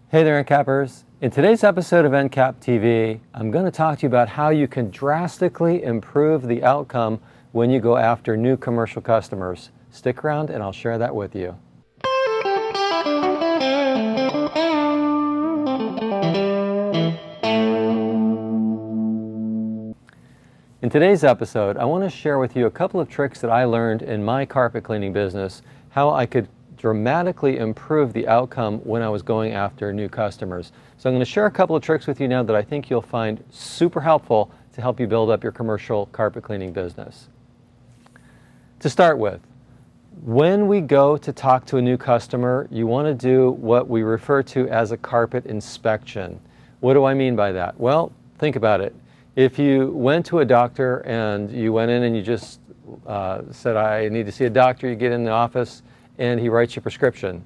Hey there, NCAPers. In today's episode of NCAP TV, I'm going to talk to you about how you can drastically improve the outcome when you go after new commercial customers. Stick around and I'll share that with you. In today's episode, I want to share with you a couple of tricks that I learned in my carpet cleaning business, how I could dramatically improve the outcome when I was going after new customers. So I'm going to share a couple of tricks with you now that I think you'll find super helpful to help you build up your commercial carpet cleaning business. To start with, when we go to talk to a new customer, you want to do what we refer to as a carpet inspection. What do I mean by that? Well, think about it. If you went to a doctor and you went in and you just said, I need to see a doctor, you get in the office and he writes you a prescription.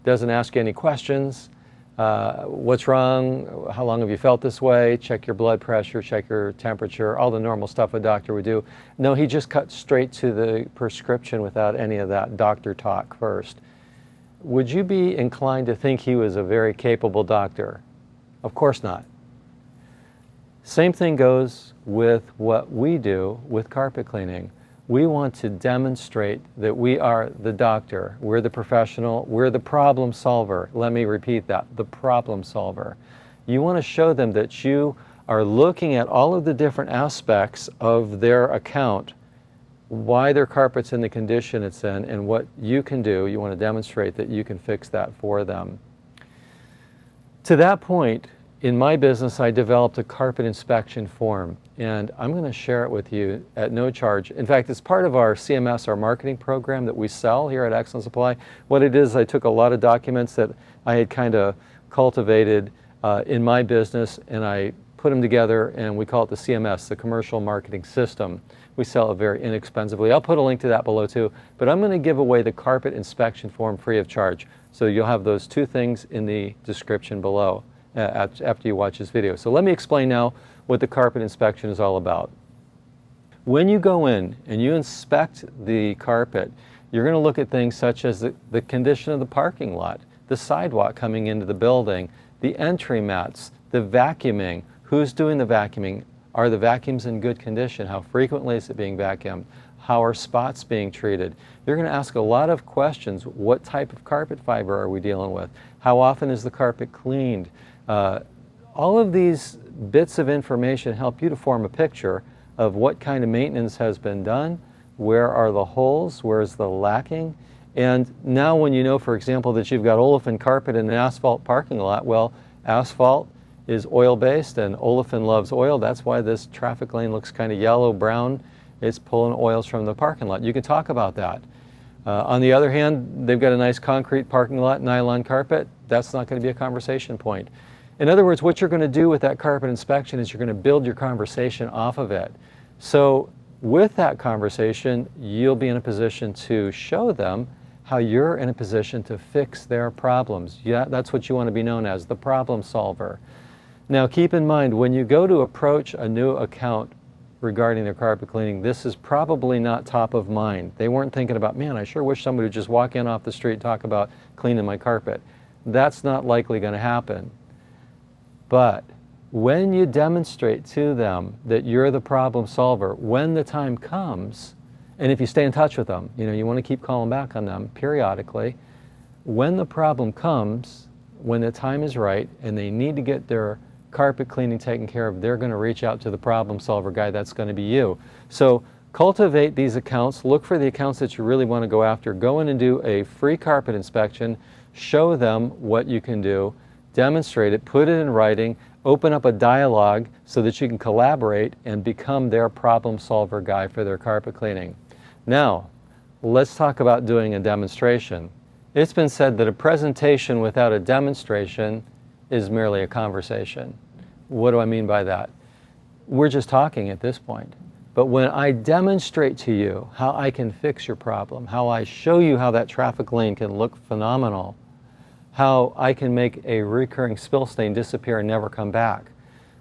Doesn't ask you any questions. What's wrong? How long have you felt this way? Check your blood pressure, check your temperature, all the normal stuff a doctor would do. No, he just cut straight to the prescription without any of that doctor talk first. Would you be inclined to think he was a very capable doctor? Of course not. Same thing goes with what we do with carpet cleaning. We want to demonstrate that we are the doctor, we're the professional, we're the problem solver. Let me repeat that, the problem solver. You want to show them that you are looking at all of the different aspects of their account, why their carpet's in the condition it's in, and what you can do. You want to demonstrate that you can fix that for them. To that point, in my business, I developed a carpet inspection form, and I'm going to share it with you at no charge. In fact, it's part of our CMS, our marketing program that we sell here at Excellent Supply. What it is, I took a lot of documents that I had kind of cultivated in my business, and I put them together, and we call it the CMS, the Commercial Marketing System. We sell it very inexpensively. I'll put a link to that below too, but I'm going to give away the carpet inspection form free of charge. So you'll have those two things in the description below after you watch this video. So let me explain now what the carpet inspection is all about. When you go in and you inspect the carpet, you're going to look at things such as the condition of the parking lot, the sidewalk coming into the building, the entry mats, the vacuuming, who's doing the vacuuming, are the vacuums in good condition, how frequently is it being vacuumed, how are spots being treated. You're going to ask a lot of questions. What type of carpet fiber are we dealing with? How often is the carpet cleaned? All of these bits of information help you to form a picture of what kind of maintenance has been done, where are the holes, where's the lacking, and now when you know, for example, that you've got olefin carpet in an asphalt parking lot, well, asphalt is oil-based and olefin loves oil. That's why this traffic lane looks kind of yellow-brown. It's pulling oils from the parking lot. You can talk about that. On the other hand, they've got a nice concrete parking lot, nylon carpet. That's not going to be a conversation point. In other words, what you're going to do with that carpet inspection is you're going to build your conversation off of it. So with that conversation, you'll be in a position to show them how you're in a position to fix their problems. Yeah, that's what you want to be known as, the problem solver. Now keep in mind, when you go to approach a new account regarding their carpet cleaning, this is probably not top of mind. They weren't thinking about, man, I sure wish somebody would just walk in off the street and talk about cleaning my carpet. That's not likely going to happen. But when you demonstrate to them that you're the problem solver, when the time comes, and if you stay in touch with them, you want to keep calling back on them periodically, when the problem comes, when the time is right, and they need to get their carpet cleaning taken care of, they're going to reach out to the problem solver guy. That's going to be you. So cultivate these accounts. Look for the accounts that you really want to go after. Go in and do a free carpet inspection. Show them what you can do. Demonstrate it. Put it in writing. Open up a dialogue so that you can collaborate and become their problem solver guy for their carpet cleaning. Now, let's talk about doing a demonstration. It's been said that a presentation without a demonstration is merely a conversation. What do I mean by that? We're just talking at this point. But when I demonstrate to you how I can fix your problem, how I show you how that traffic lane can look phenomenal, how I can make a recurring spill stain disappear and never come back.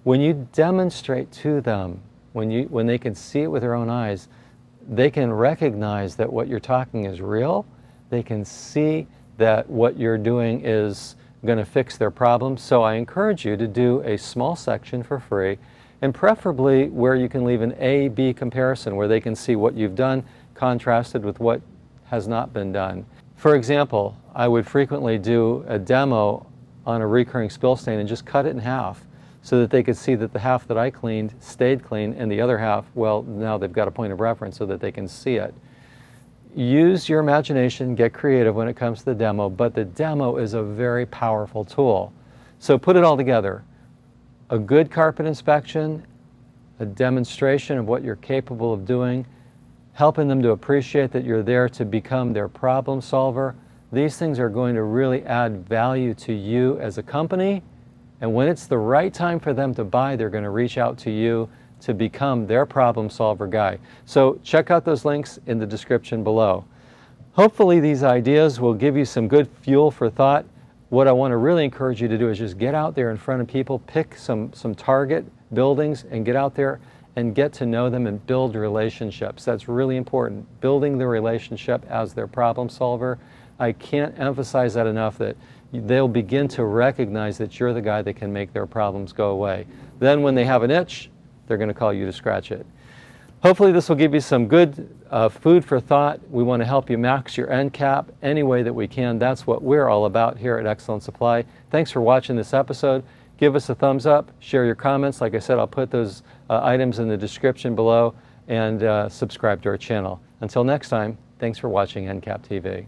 When you demonstrate to them, when they can see it with their own eyes, they can recognize that what you're talking is real. They can see that what you're doing is going to fix their problems. So I encourage you to do a small section for free, and preferably where you can leave an A-B comparison where they can see what you've done contrasted with what has not been done. For example, I would frequently do a demo on a recurring spill stain and just cut it in half so that they could see that the half that I cleaned stayed clean and the other half, well, now they've got a point of reference so that they can see it. Use your imagination, get creative when it comes to the demo, but the demo is a very powerful tool. So put it all together. A good carpet inspection, a demonstration of what you're capable of doing, helping them to appreciate that you're there to become their problem solver. These things are going to really add value to you as a company, and when it's the right time for them to buy, they're going to reach out to you to become their problem solver guy. So check out those links in the description below. Hopefully these ideas will give you some good fuel for thought. What I want to really encourage you to do is just get out there in front of people, pick some target buildings and get out there and get to know them and build relationships. That's really important, building the relationship as their problem solver. I can't emphasize that enough, that they'll begin to recognize that you're the guy that can make their problems go away. Then when they have an itch, they're going to call you to scratch it. Hopefully this will give you some good food for thought. We want to help you max your end cap any way that we can. That's what we're all about here at Excellent Supply. Thanks for watching this episode. Give us a thumbs up, share your comments. Like I said, I'll put those items in the description below, and subscribe to our channel. Until next time, thanks for watching NCAP TV.